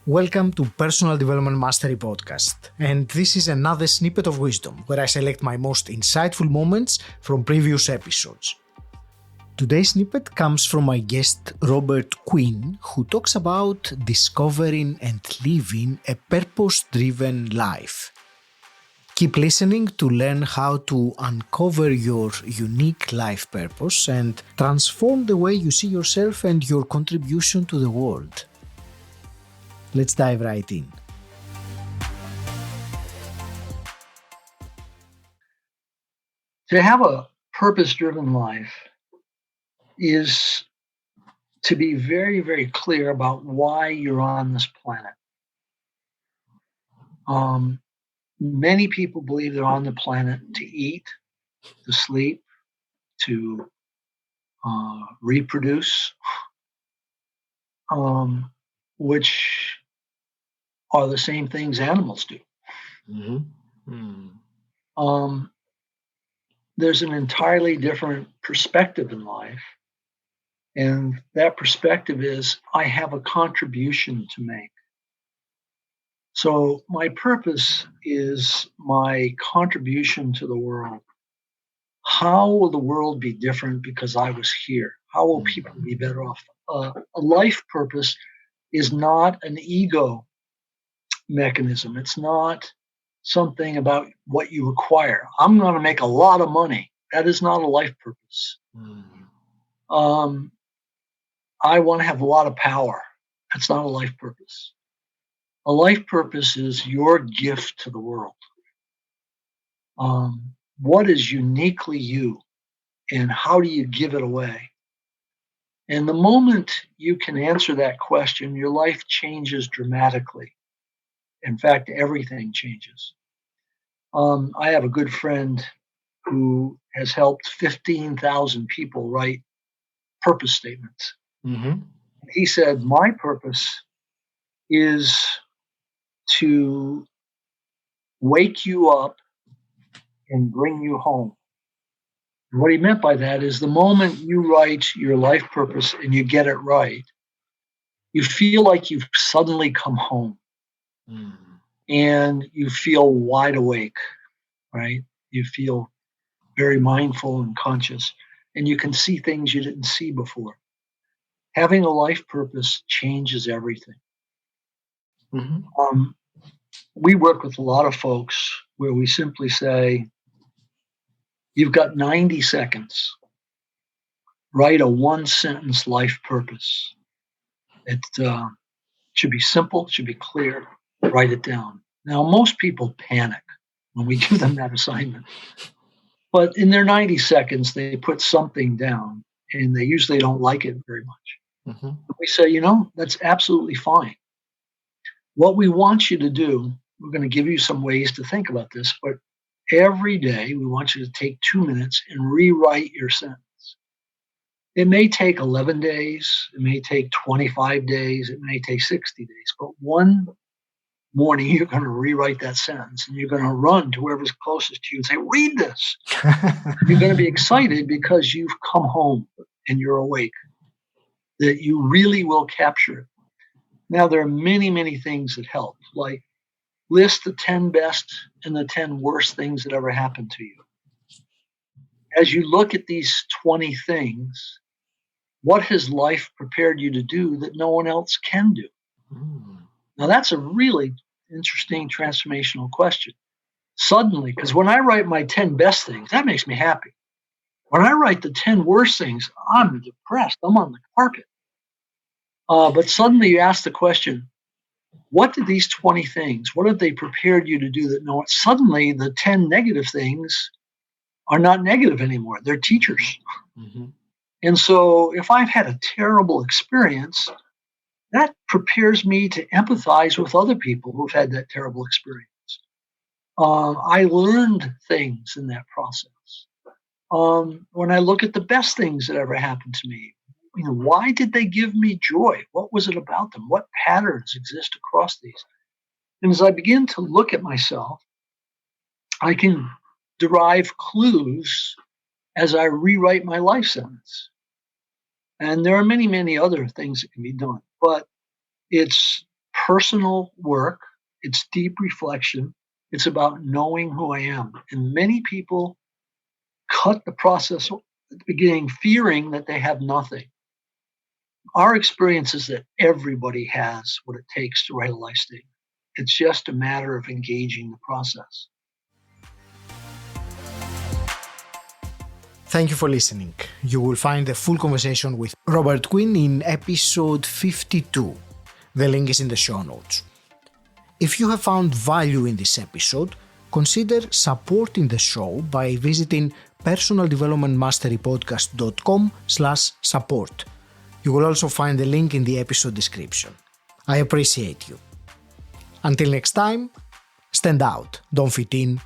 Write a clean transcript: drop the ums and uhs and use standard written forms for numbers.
Welcome to Personal Development Mastery Podcast, and this is another snippet of wisdom where I select my most insightful moments from previous episodes. Today's snippet comes from my guest Robert Quinn, who talks about discovering and living a purpose-driven life. Keep listening to learn how to uncover your unique life purpose and transform the way you see yourself and your contribution to the world. Let's dive right in. To have a purpose-driven life is to be very, very clear about why you're on this planet. Many people believe they're on the planet to eat, to sleep, to reproduce, which are the same things animals do. There's an entirely different perspective in life. And that perspective is, I have a contribution to make. So my purpose is my contribution to the world. How will the world be different because I was here? How will people be better off? A life purpose is not an ego mechanism. It's not something about what you acquire. I'm going to make a lot of money. That is not a life purpose. I want to have a lot of power. That's not a life purpose. A life purpose is your gift to the world. What is uniquely you, and how do you give it away? And the moment you can answer that question, your life changes dramatically. In fact, everything changes. I have a good friend who has helped 15,000 people write purpose statements. He said, my purpose is to wake you up and bring you home. And what he meant by that is the moment you write your life purpose and you get it right, you feel like you've suddenly come home. And you feel wide awake, right? You feel very mindful and conscious, and you can see things you didn't see before. Having a life purpose changes everything. We work with a lot of folks where we simply say, you've got 90 seconds. Write a one-sentence life purpose. It should be simple, should be clear. Write it down. Now, most people panic when we give them that assignment. But in their 90 seconds, they put something down, and they usually don't like it very much. We say, that's absolutely fine. What we want you to do, we're going to give you some ways to think about this, but every day we want you to take 2 minutes and rewrite your sentence. It may take 11 days, it may take 25 days, it may take 60 days, but one morning you're going to rewrite that sentence and you're going to run to whoever's closest to you and say, read this. You're going to be excited because you've come home and you're awake, that you really will capture it. Now, there are many, many things that help, like list the 10 best and the 10 worst things that ever happened to you. As you look at these 20 things, what has life prepared you to do that no one else can do? Now, that's a really interesting transformational question. Suddenly, because when I write my 10 best things, that makes me happy. When I write the 10 worst things, I'm depressed. I'm on the carpet. But suddenly you ask the question, what did these 20 things, what have they prepared you to do that no one? Suddenly the 10 negative things are not negative anymore. They're teachers. And so if I've had a terrible experience, that prepares me to empathize with other people who've had that terrible experience. I learned things in that process. When I look at the best things that ever happened to me, why did they give me joy? What was it about them? What patterns exist across these? And as I begin to look at myself, I can derive clues as I rewrite my life sentence. And there are many, many other things that can be done, but it's personal work. It's deep reflection. It's about knowing who I am. And many people cut the process at the beginning, fearing that they have nothing. Our experience is that everybody has what it takes to write a life statement. It's just a matter of engaging the process. Thank you for listening. You will find the full conversation with Robert Quinn in episode 52. The link is in the show notes. If you have found value in this episode, consider supporting the show by visiting personaldevelopmentmasterypodcast.com/support. You will also find the link in the episode description. I appreciate you. Until next time, stand out, don't fit in,